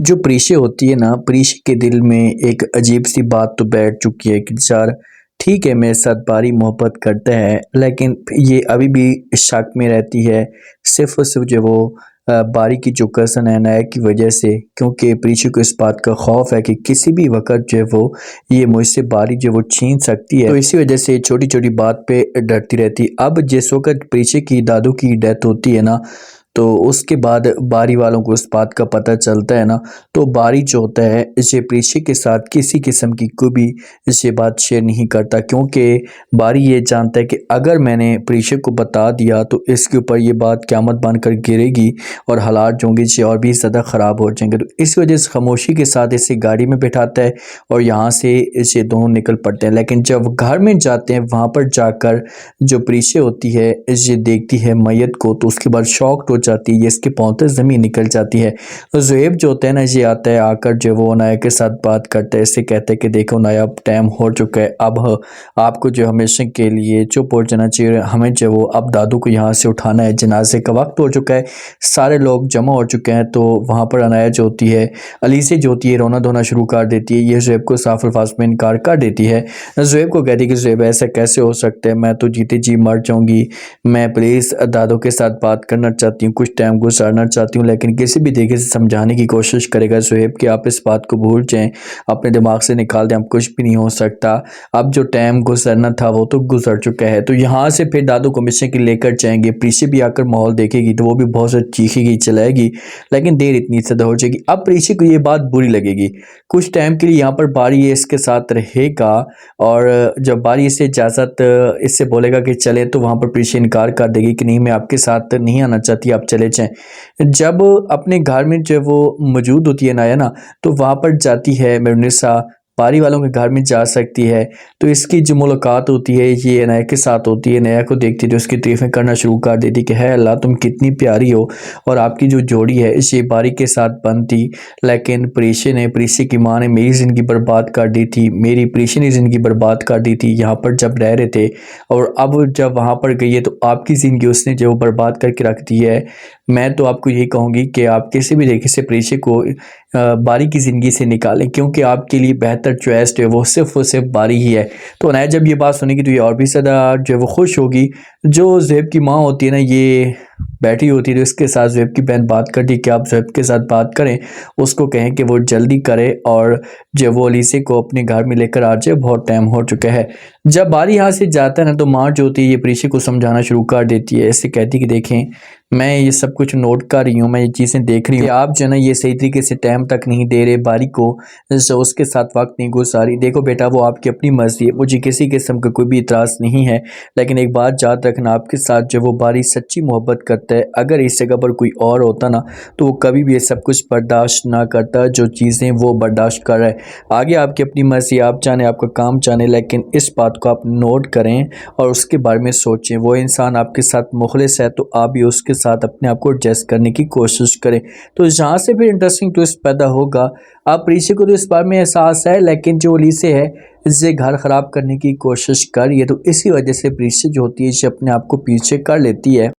जो प्रीशा होती है ना, प्रीशा के दिल में एक अजीब सी बात तो बैठ चुकी है कि यार ठीक है मेरे साथ बारी मोहब्बत करता है, लेकिन ये अभी भी शक में रहती है। सिर्फ और सिर्फ जो वो बारी की जो कज़न है नया की वजह से, क्योंकि प्रीशा को इस बात का खौफ है कि किसी भी वक्त जो है वो ये मुझसे बारी जो है वो छीन सकती है। तो इसी वजह से छोटी छोटी बात पे डरती रहती। अब जिस वक्त प्रीशा की दादू की डेथ होती है ना, तो उसके बाद बारी वालों को उस बात का पता चलता है ना, तो बारी जो होता है इसे प्रीशा के साथ किसी किस्म की कोई भी इसे बात शेयर नहीं करता, क्योंकि बारी ये जानता है कि अगर मैंने प्रीशा को बता दिया तो इसके ऊपर ये बात क़यामत बनकर गिरेगी और हालात जो होंगे इसे और भी ज़्यादा ख़राब हो जाएंगे। तो इस वजह से खामोशी के साथ इसे गाड़ी में बैठाता है और यहाँ से इसे दोनों निकल पड़ते हैं। लेकिन जब घर में जाते हैं वहाँ पर जाकर जो प्रीशा होती है ये देखती है मैयत को, तो उसके बाद शॉक्ड हो जाती है, ये इसके पाँव से ज़मीन निकल जाती है। तो ज़ुहैब जो होता है ना, ये आता है, आकर जो वो नाया के साथ बात करता है, इससे कहता है कि देखो नाया अब टाइम हो चुका है, अब आपको जो हमेशा के लिए चुप हो जाना चाहिए, हमें जो वो अब दादू को यहाँ से उठाना है, जनाजे का वक्त हो चुका है, सारे लोग जमा हो चुके हैं। तो वहाँ पर अनाया जो होती है अली से जो होती है रोना धोना शुरू कर देती है। ये ज़ुहैब को साफ अल्फाज में इनकार कर देती है। ज़ुहैब को कहती है कि ज़ुहैब ऐसा कैसे हो सकता है, मैं तो जीते जी मर जाऊंगी, मैं प्लीज़ दादू के साथ बात करना चाहती हूँ, कुछ टाइम गुजारना चाहती हूँ। लेकिन किसी भी तरीके से समझाने की कोशिश करेगा ज़ुहैब कि आप इस बात को भूल जाएं, अपने दिमाग से निकाल दें, अब कुछ भी नहीं हो सकता, अब जो टाइम गुजरना था वो तो गुजर चुका है। तो यहाँ से फिर दादू को मिशन की लेकर जाएंगे। प्रीशा भी आकर माहौल देखेगी तो वो भी बहुत ज़्यादा चीखेगी चिल्लाएगी, लेकिन देर इतनी ज़्यादा हो जाएगी। अब प्रीशा को ये बात बुरी लगेगी। कुछ टाइम के लिए यहाँ पर बारी ये इसके साथ रहेगा और जब बारी इसे इजाज़त इससे बोलेगा कि चले, तो वहाँ पर प्रीशा इनकार कर देगी कि नहीं मैं आपके साथ नहीं आना चाहती, आप चले जाएं। जब अपने घर में जब वो मौजूद होती है नाया ना, तो वहाँ पर जाती है मेरुनिसा, बारी वालों के घर में जा सकती है। तो इसकी जो मुलाकात होती है ये नया के साथ होती है। नया को देखती है तो उसकी तारीफ़ें करना शुरू कर देती कि है अल्लाह तुम कितनी प्यारी हो, और आपकी जो जोड़ी है ये बारी के साथ बनती, लेकिन प्रीशा की माँ ने मेरी ज़िंदगी बर्बाद कर दी थी, मेरी प्रीशा ने ज़िंदगी बर्बाद कर दी थी यहाँ पर जब रह रहे थे, और अब जब वहाँ पर गई है तो आपकी ज़िंदगी उसने जो बर्बाद करके रख दी है। मैं तो आपको यही कहूँगी कि आप किसी भी तरीके से प्रीशा को बारी की ज़िंदगी से निकालें, क्योंकि आपके लिए बेहतर चॉइस जो है वो सिर्फ बारी ही है। तो अनाया जब ये बात सुनेगी तो ये और भी ज़्यादा जो है वो खुश होगी। जो ज़ुहैब की माँ होती है ना, ये बैठी होती है तो इसके साथ ज़ुहैब की बहन बात करती है कि आप ज़ुहैब के साथ बात करें, उसको कहें कि वो जल्दी करे और जो वो अलीसे को अपने घर में लेकर आ जाए, बहुत टाइम हो चुका है। जब बारी यहाँ से जाता है ना, तो माँ जो होती है ये प्रीशा को समझाना शुरू कर देती है। इससे कहती है कि देखें मैं ये सब कुछ नोट कर रही हूँ, मैं ये चीज़ें देख रही हूँ, आप जो है ना ये सही तरीके से टाइम तक नहीं दे रहे बारी को, जो उसके साथ वक्त नहीं गुजारी। देखो बेटा वो आपकी अपनी मर्जी है, मुझे किसी किस्म का कोई भी इतराज़ नहीं है, लेकिन एक बात याद रखना, आपके साथ जो वो बारी सच्ची मोहब्बत करता है। अगर इस जगह पर कोई और होता ना तो वो कभी भी ये सब कुछ बर्दाश्त ना करता जो चीज़ें वो बर्दाश्त कर रहा है। आगे आपकी अपनी मर्जी, आप जाने आपका काम जाने, लेकिन इस बात को आप नोट करें और उसके बारे में सोचें। वो इंसान आपके साथ मुखलिस है तो आप भी उसके साथ अपने आप को एडजस्ट करने की कोशिश करें। तो जहाँ से फिर इंटरेस्टिंग ट्विस्ट पैदा होगा। आप प्रीशा को तो इस बारे में एहसास है, लेकिन जो अलीसे है इससे घर ख़राब करने की कोशिश कर रही है, तो इसी वजह से प्रीशा जो होती है इसे अपने आप को पीछे कर लेती है।